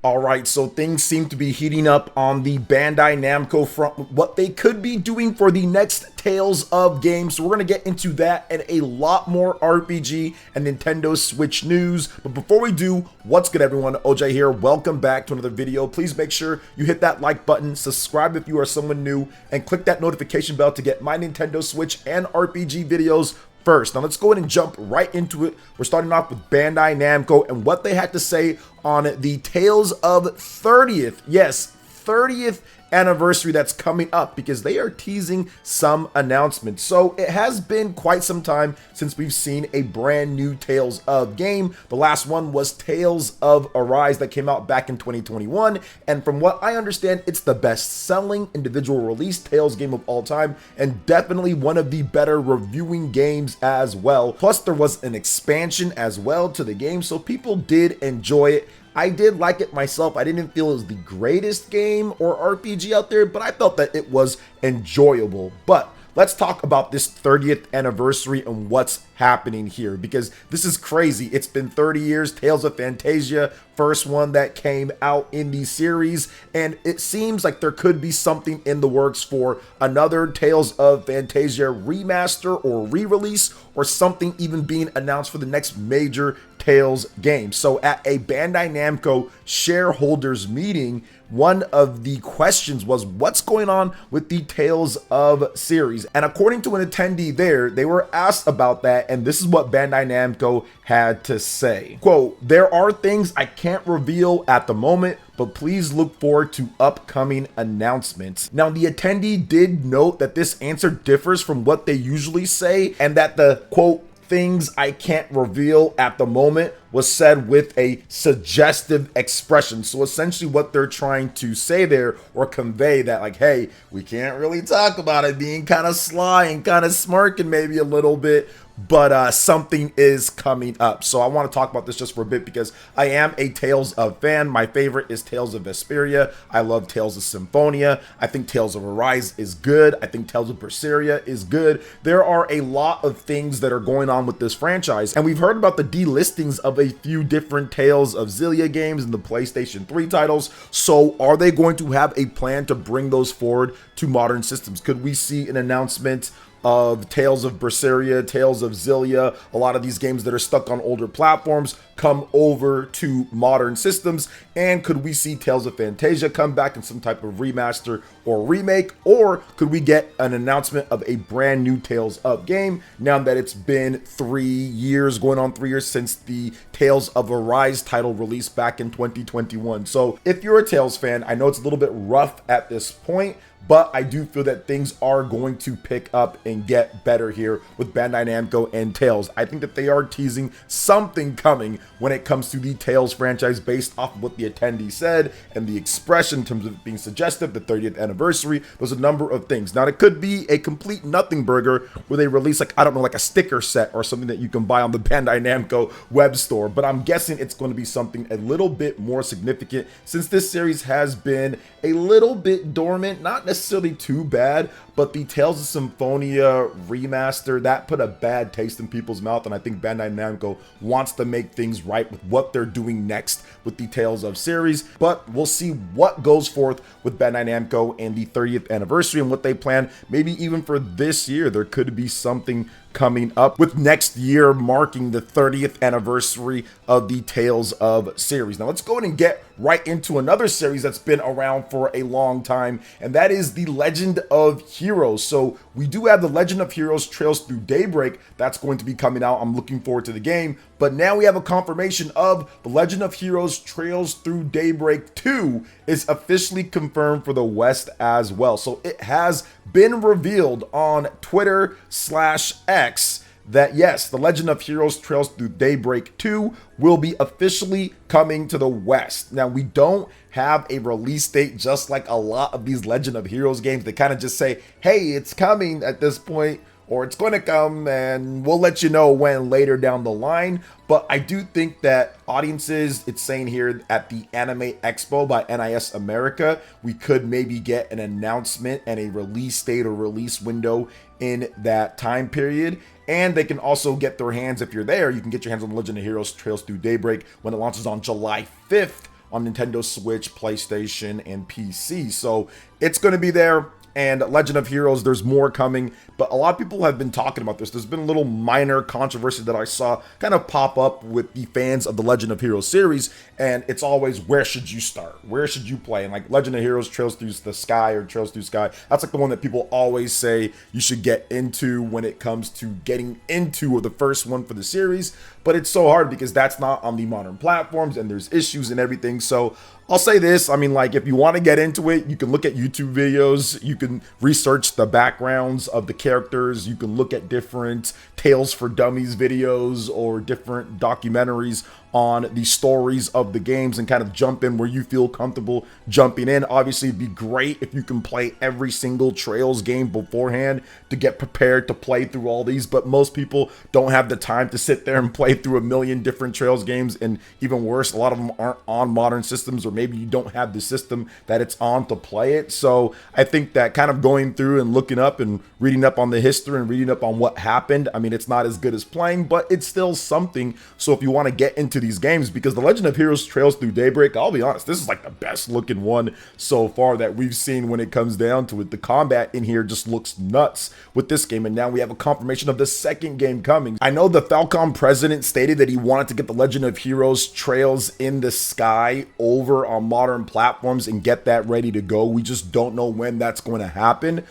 Alright, so things seem to be heating up on the Bandai Namco front with what they could be doing for the next Tales of games. So we're going to get into that and a lot more RPG and Nintendo Switch news. But before we do, what's good everyone? OJ here. Welcome back to another video. Please make sure you hit that like button, subscribe if you are someone new, and click that notification bell to get my Nintendo Switch and RPG videos first. Now let's go ahead and jump right into it. We're starting off with Bandai Namco and what they had to say on the Tales of 30th, yes, 30th anniversary that's coming up, because they are teasing some announcements. So it has been quite some time since we've seen a brand new Tales of game. The last one was Tales of Arise that came out back in 2021, and from what I understand, it's the best-selling individual release Tales game of all time, and definitely one of the better reviewing games as well. Plus there was an expansion as well to the game, so people did enjoy it. I did like it myself. I didn't feel it was the greatest game or RPG out there, but I felt that it was enjoyable. But let's talk about this 30th anniversary and what's happening here, because this is crazy. It's been 30 years, Tales of Phantasia, first one that came out in the series, and it seems like there could be something in the works for another Tales of Phantasia remaster or re-release, or something even being announced for the next major Tales game. So at a Bandai Namco shareholders meeting, one of the questions was what's going on with the Tales of series, and according to an attendee there, they were asked about that, and this is what Bandai Namco had to say. Quote, "There are things I can't reveal at the moment, but please look forward to upcoming announcements." Now, the attendee did note that this answer differs from what they usually say, and that the quote, "things I can't reveal at the moment" was said with a suggestive expression. So essentially what they're trying to say there, or convey, that like, hey, we can't really talk about it, being kind of sly and kind of smirking maybe a little bit, but something is coming up. So I want to talk about this just for a bit, because I am a Tales of fan. My favorite is Tales of Vesperia. I love Tales of Symphonia. I think Tales of Arise is good. I think Tales of Berseria is good. There are a lot of things that are going on with this franchise, and we've heard about the delistings of a few different Tales of Xillia games and the PlayStation 3 titles. So are they going to have a plan to bring those forward to modern systems? Could we see an announcement of Tales of Berseria, Tales of Xillia, a lot of these games that are stuck on older platforms, come over to modern systems? And could we see Tales of Phantasia come back in some type of remaster or remake? Or could we get an announcement of a brand new Tales of game, now that it's been 3 years, going on 3 years since the Tales of Arise title released back in 2021? So if you're a Tales fan, I know it's a little bit rough at this point, but I do feel that things are going to pick up and get better here with Bandai Namco and Tales. I think that they are teasing something coming when it comes to the Tales franchise, based off of what the attendee said and the expression in terms of it being suggestive, the 30th anniversary. There's a number of things. Now, it could be a complete nothing burger where they release, like, I don't know, like a sticker set or something that you can buy on the Bandai Namco web store, but I'm guessing it's going to be something a little bit more significant, since this series has been a little bit dormant, not necessarily too bad, but the Tales of Symphonia remaster, that put a bad taste in people's mouth, and I think Bandai Namco wants to make things right with what they're doing next with the Tales of series. But we'll see what goes forth with Bandai Namco and the 30th anniversary and what they plan. Maybe even for this year, there could be something coming up, with next year marking the 30th anniversary of the Tales of series. Now let's go ahead and get right into another series that's been around for a long time, and that is the Legend of Heroes. So we do have the Legend of Heroes Trails Through Daybreak that's going to be coming out. I'm looking forward to the game, but now we have a confirmation of the Legend of Heroes Trails Through Daybreak 2 is officially confirmed for the West as well. So it has been revealed on Twitter/X that yes, the Legend of Heroes Trails Through Daybreak 2 will be officially coming to the West. Now, we don't have a release date, just like a lot of these Legend of Heroes games. They kind of just say, hey, it's coming at this point, or it's going to come, and we'll let you know when later down the line. But I do think that audiences, it's saying here at the Anime Expo by NIS America, we could maybe get an announcement and a release date or release window in that time period. And they can also get their hands, if you're there, you can get your hands on the Legend of Heroes Trails Through Daybreak when it launches on July 5th on Nintendo Switch, PlayStation, and PC. So it's going to be there. And Legend of Heroes, there's more coming, but a lot of people have been talking about this. There's been a little minor controversy that I saw kind of pop up with the fans of the Legend of Heroes series, and it's always, where should you start? Where should you play? And like Legend of Heroes Trails Through the Sky or Trails Through Sky, that's like the one that people always say you should get into when it comes to getting into the first one for the series, but it's so hard because that's not on the modern platforms and there's issues and everything. So I'll say this, I mean, like, if you want to get into it, you can look at YouTube videos, you can research the backgrounds of the characters, you can look at different Tales for Dummies videos or different documentaries on the stories of the games and kind of jump in where you feel comfortable jumping in. Obviously, it'd be great if you can play every single Trails game beforehand to get prepared to play through all these, but most people don't have the time to sit there and play through a million different Trails games, and even worse, a lot of them aren't on modern systems, or maybe you don't have the system that it's on to play it. So I think that kind of going through and looking up and reading up on the history and reading up on what happened, I mean, it's not as good as playing, but it's still something. So if you want to get into these games, because the Legend of Heroes Trails Through Daybreak, I'll be honest, this is like the best looking one so far that we've seen when it comes down to it. The combat in here just looks nuts with this game, and now we have a confirmation of the second game coming. I know the Falcom president stated that he wanted to get the Legend of Heroes Trails in the Sky over on modern platforms and get that ready to go. We just don't know when that's going to happen.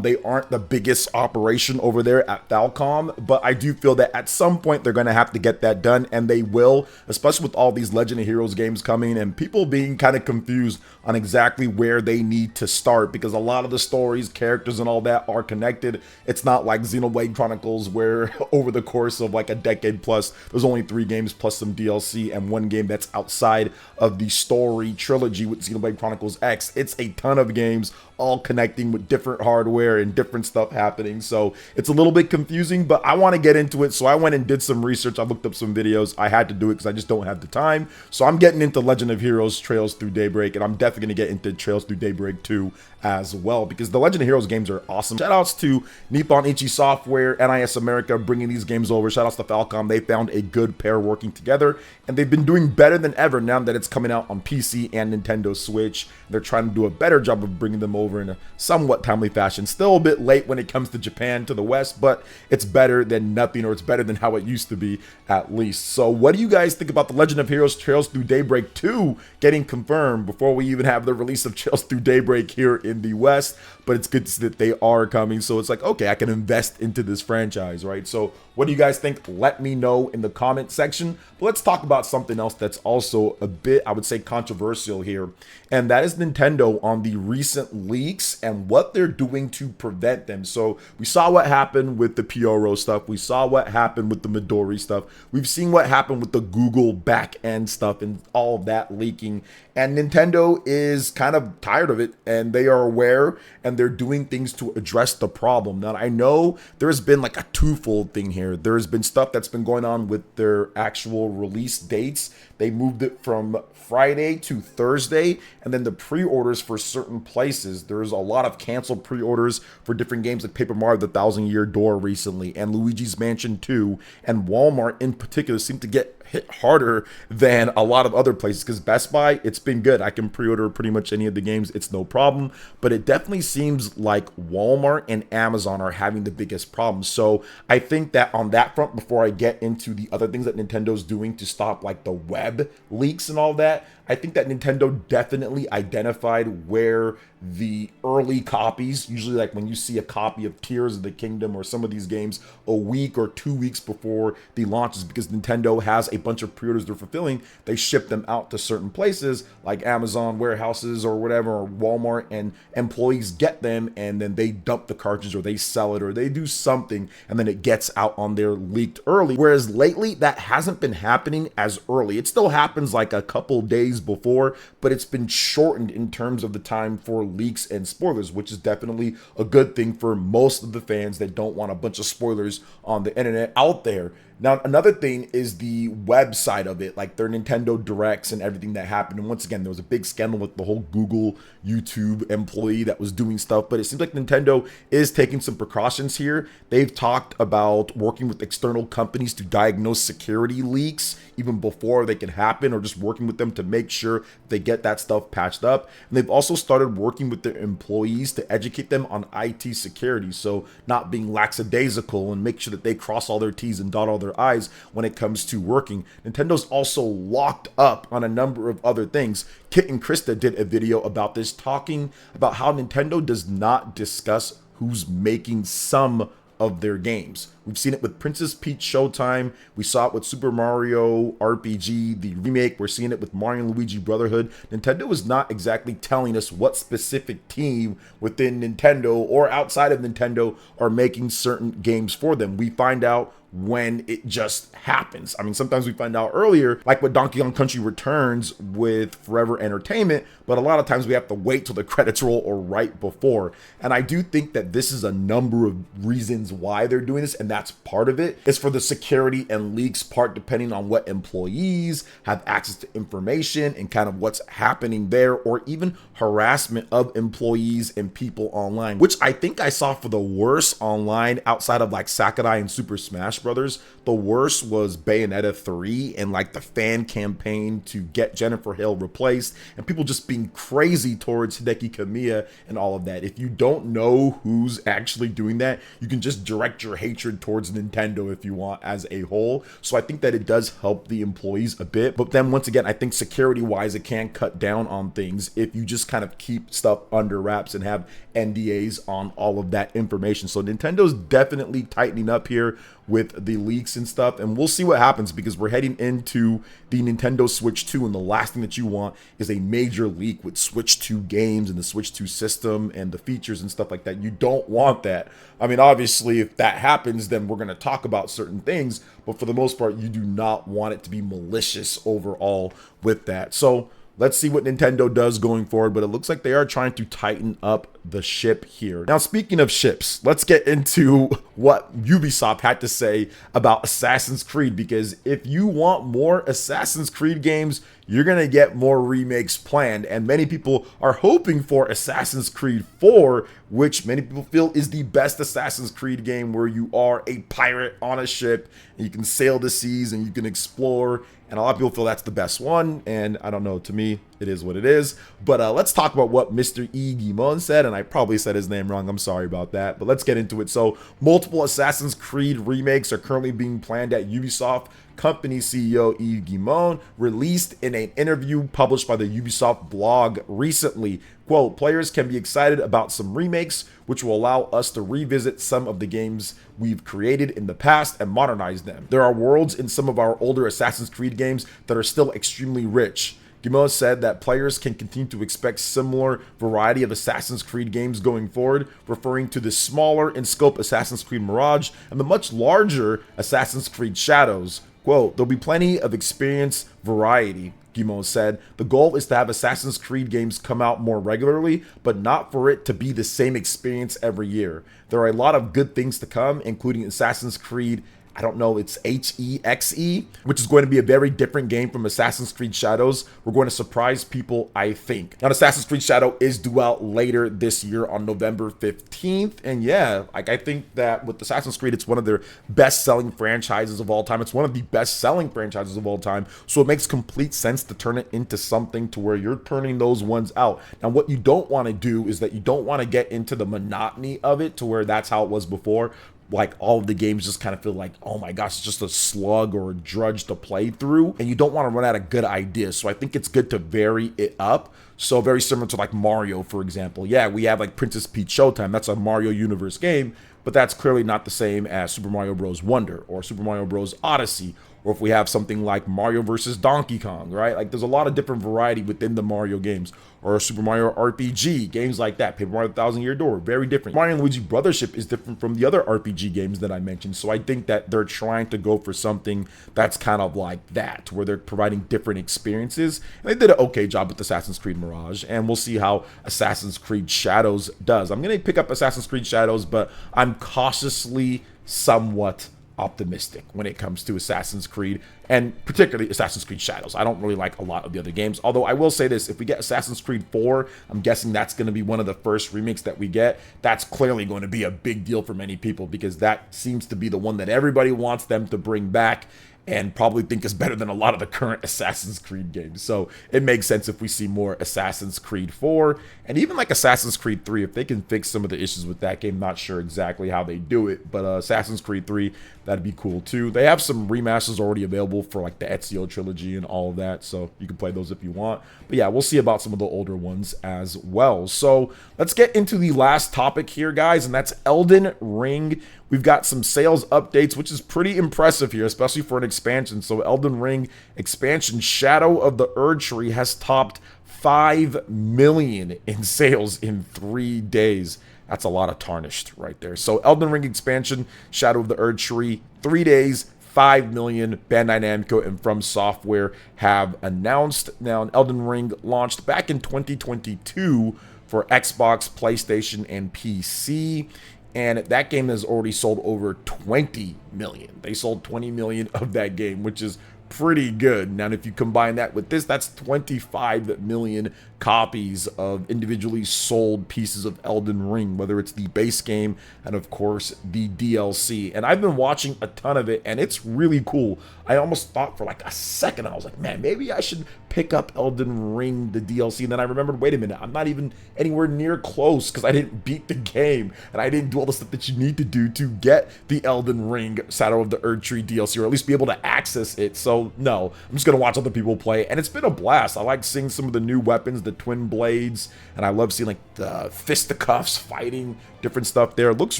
They aren't the biggest operation over there at Falcom, but I do feel that at some point they're going to have to get that done, and they will, especially with all these Legend of Heroes games coming and people being kind of confused on exactly where they need to start, because a lot of the stories, characters, and all that are connected. It's not like Xenoblade Chronicles where over the course of like a decade plus, there's only 3 games plus some DLC and 1 game that's outside of the story trilogy with Xenoblade Chronicles X. It's a ton of games all connecting with different hardware and different stuff happening. So it's a little bit confusing, but I want to get into it. So I went and did some research. I looked up some videos. I had to do it because I just don't have the time. So I'm getting into Legend of Heroes Trails Through Daybreak, and I'm definitely going to get into Trails Through Daybreak 2 as well, because the Legend of Heroes games are awesome. Shout outs to Nippon Ichi Software, NIS America, bringing these games over. Shout outs to Falcom. They found a good pair working together, and they've been doing better than ever now that it's coming out on PC and Nintendo Switch. They're trying to do a better job of bringing them over in a somewhat timely fashion. Still a bit late when it comes to Japan to the West, but it's better than nothing, or it's better than how it used to be at least. So what do you guys think about the Legend of Heroes Trails Through Daybreak 2 getting confirmed before we even have the release of Trails Through Daybreak here in the West? But it's good to see that they are coming, so it's like, okay, I can invest into this franchise, right? So what do you guys think? Let me know in the comment section. But let's talk about something else that's also a bit, I would say, controversial here, and that is Nintendo on the recent leaks and what they're doing to prevent them. So we saw what happened with the Pyoro stuff. We saw what happened with the Midori stuff. We've seen what happened with the Google back-end stuff and all of that leaking. And Nintendo is kind of tired of it, and they are aware, and they're doing things to address the problem. Now, I know there's been like a twofold thing here. There's been stuff that's been going on with their actual release dates. They moved it from Friday to Thursday, and then the pre-orders for certain places. There's a lot of canceled pre-orders for different games like Paper Mario The Thousand Year Door recently, and Luigi's Mansion 2, and Walmart in particular seem to get hit harder than a lot of other places, because Best Buy, it's been good. I can pre-order pretty much any of the games, it's no problem, but it definitely seems like Walmart and Amazon are having the biggest problems. So I think that on that front, before I get into the other things that Nintendo's doing to stop like the web leaks and all that, I think that Nintendo definitely identified where the early copies, usually like when you see a copy of Tears of the Kingdom or some of these games a week or 2 weeks before the launches, because Nintendo has a bunch of pre-orders they're fulfilling, they ship them out to certain places like Amazon warehouses or whatever, or Walmart, and employees get them, and then they dump the cartridge or they sell it or they do something, and then it gets out on there leaked early. Whereas lately that hasn't been happening as early. It still happens like a couple days before, but it's been shortened in terms of the time for leaks and spoilers, which is definitely a good thing for most of the fans that don't want a bunch of spoilers on the internet out there. Now, another thing is the website of it, like their Nintendo Directs and everything that happened. And once again, there was a big scandal with the whole Google YouTube employee that was doing stuff, but it seems like Nintendo is taking some precautions here. They've talked about working with external companies to diagnose security leaks even before they can happen, or just working with them to make sure they get that stuff patched up. And they've also started working with their employees to educate them on IT security, so not being lackadaisical, and make sure that they cross all their T's and dot all their I's when it comes to working. Nintendo's also locked up on a number of other things. Kit and Krista did a video about this, talking about how Nintendo does not discuss who's making some of their games. We've seen it with Princess Peach Showtime. We saw it with Super Mario RPG, the remake. We're seeing it with Mario and Luigi Brotherhood. Nintendo is not exactly telling us what specific team within Nintendo or outside of Nintendo are making certain games for them. We find out when it just happens. I mean, sometimes we find out earlier, like with Donkey Kong Country Returns with Forever Entertainment, but a lot of times we have to wait till the credits roll or right before. And I do think that this is a number of reasons why they're doing this, and that's part of it. It's for the security and leaks part, depending on what employees have access to information and kind of what's happening there, or even harassment of employees and people online, which I think I saw for the worst online outside of like Sakurai and Super Smash Brothers. The worst was Bayonetta 3 and like the fan campaign to get Jennifer Hale replaced, and people just being crazy towards Hideki Kamiya and all of that. If you don't know who's actually doing that, you can just direct your hatred towards Nintendo if you want as a whole. So I think that it does help the employees a bit. But then once again, I think security wise, it can cut down on things if you just kind of keep stuff under wraps and have NDAs on all of that information. So Nintendo's definitely tightening up here with the leaks and stuff, and we'll see what happens, because we're heading into the Nintendo Switch 2, and the last thing that you want is a major leak with Switch 2 games and the Switch 2 system and the features and stuff like that. You don't want that. I mean, obviously, if that happens, then we're going to talk about certain things, but for the most part, you do not want it to be malicious overall with that. So let's see what Nintendo does going forward, but it looks like they are trying to tighten up the ship here. Now, speaking of ships, let's get into what Ubisoft had to say about Assassin's Creed, because if you want more Assassin's Creed games, you're going to get more remakes planned, and many people are hoping for Assassin's Creed 4, which many people feel is the best Assassin's Creed game, where you are a pirate on a ship and you can sail the seas and you can explore, and a lot of people feel that's the best one, and I don't know, to me it is what it is. But let's talk about what Mr. E. Guimon said, and I probably said his name wrong, I'm sorry about that, but let's get into it. So multiple Assassin's Creed remakes are currently being planned at Ubisoft. Company CEO Yves Guillemot released in an interview published by the Ubisoft blog recently, quote, "Players can be excited about some remakes, which will allow us to revisit some of the games we've created in the past and modernize them. There are worlds in some of our older Assassin's Creed games that are still extremely rich." Guillemot said that players can continue to expect similar variety of Assassin's Creed games going forward, referring to the smaller in scope Assassin's Creed Mirage and the much larger Assassin's Creed Shadows. Quote, "There'll be plenty of experience variety," Guillemot said. "The goal is to have Assassin's Creed games come out more regularly, but not for it to be the same experience every year. There are a lot of good things to come, including Assassin's Creed, I don't know, it's HEXE, which is going to be a very different game from Assassin's Creed Shadows. We're going to surprise people, I think." Now, Assassin's Creed Shadow is due out later this year on November 15th. And yeah, like I think that with Assassin's Creed, it's one of their best-selling franchises of all time. It's one of the best-selling franchises of all time. So it makes complete sense to turn it into something to where you're turning those ones out. Now, what you don't want to do is that you don't want to get into the monotony of it to where that's how it was before. Like all of the games just kind of feel like, oh my gosh, it's just a slug or a drudge to play through, and you don't want to run out of good ideas. So I think it's good to vary it up. So very similar to like Mario, for example. Yeah, we have like Princess Peach Showtime. That's a Mario Universe game, but that's clearly not the same as Super Mario Bros. Wonder or Super Mario Bros. Odyssey. Or if we have something like Mario versus Donkey Kong, right? Like there's a lot of different variety within the Mario games. Or Super Mario RPG, games like that. Paper Mario Thousand Year Door, very different. Mario and Luigi Brothership is different from the other RPG games that I mentioned. So I think that they're trying to go for something that's kind of like that, where they're providing different experiences. And they did an okay job with Assassin's Creed Mirage. And we'll see how Assassin's Creed Shadows does. I'm going to pick up Assassin's Creed Shadows, but I'm cautiously somewhat optimistic when it comes to Assassin's Creed, and particularly Assassin's Creed Shadows. I don't really like a lot of the other games, although I will say this: if we get Assassin's Creed 4, I'm guessing that's going to be one of the first remakes that we get. That's clearly going to be a big deal for many people, because that seems to be the one that everybody wants them to bring back, and probably think is better than a lot of the current Assassin's Creed games. So it makes sense if we see more Assassin's Creed 4, and even like Assassin's Creed 3, if they can fix some of the issues with that game. Not sure exactly how they do it, but Assassin's Creed 3, that'd be cool too. They have some remasters already available for like the Ezio trilogy and all of that, so you can play those if you want. But yeah, we'll see about some of the older ones as well. So let's get into the last topic here, guys, and that's Elden Ring. We've got some sales updates, which is pretty impressive here, especially for an expansion. So Elden Ring expansion Shadow of the Erdtree has topped 5 million in sales in 3 days. That's a lot of tarnished right there. So Elden Ring expansion Shadow of the Erdtree, 3 days, 5 million. Bandai Namco and From Software have announced. Now, Elden Ring launched back in 2022 for Xbox, PlayStation, and PC. And that game has already sold over 20 million. They sold 20 million of that game, which is pretty good. Now, if you combine that with this, that's 25 million copies of individually sold pieces of Elden Ring, whether it's the base game and, of course, the DLC. And I've been watching a ton of it, and it's really cool. I almost thought for like a second, I was like, man, maybe I should pick up Elden Ring, the DLC. And then I remembered, wait a minute, I'm not even anywhere near close because I didn't beat the game, and I didn't do all the stuff that you need to do to get the Elden Ring Shadow of the Erdtree DLC, or at least be able to access it. So no, I'm just gonna watch other people play, and it's been a blast. I like seeing some of the new weapons, the twin blades, and I love seeing like the fisticuffs fighting different stuff there. It looks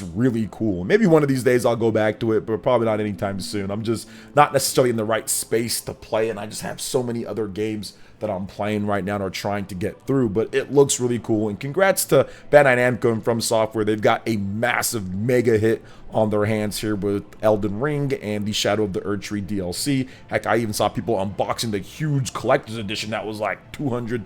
really cool. Maybe one of these days I'll go back to it, but probably not anytime soon. I'm just not necessarily in the right space to play, and I just have so many other games that I'm playing right now and are trying to get through, but it looks really cool. And congrats to Bandai Namco and From Software. They've got a massive mega hit on their hands here with Elden Ring and the Shadow of the Erdtree DLC. Heck, I even saw people unboxing the huge collector's edition that was like $200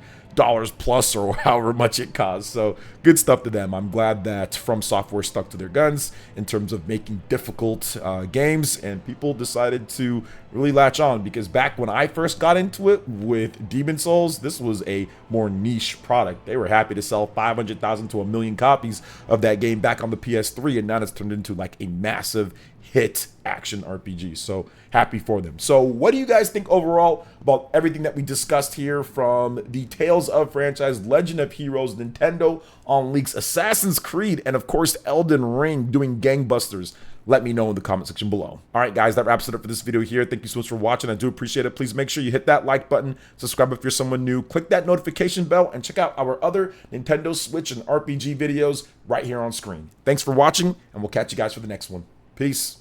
plus, or however much it costs. So good stuff to them. I'm glad that From Software stuck to their guns in terms of making difficult games, and people decided to really latch on, because back when I first got into it with Demon Souls, this was a more niche product. They were happy to sell 500,000 to 1 million copies of that game back on the PS3, and now it's turned into like a massive hit action RPG. So happy for them. So what do you guys think overall about everything that we discussed here, from the Tales of franchise, Legend of Heroes, Nintendo on leaks, Assassin's Creed, and of course Elden Ring doing gangbusters? Let me know in the comment section below. All right, guys, that wraps it up for this video here. Thank you so much for watching. I do appreciate it. Please make sure you hit that like button, subscribe if you're someone new, click that notification bell, and check out our other Nintendo Switch and RPG videos right here on screen. Thanks for watching, and we'll catch you guys for the next one. Peace.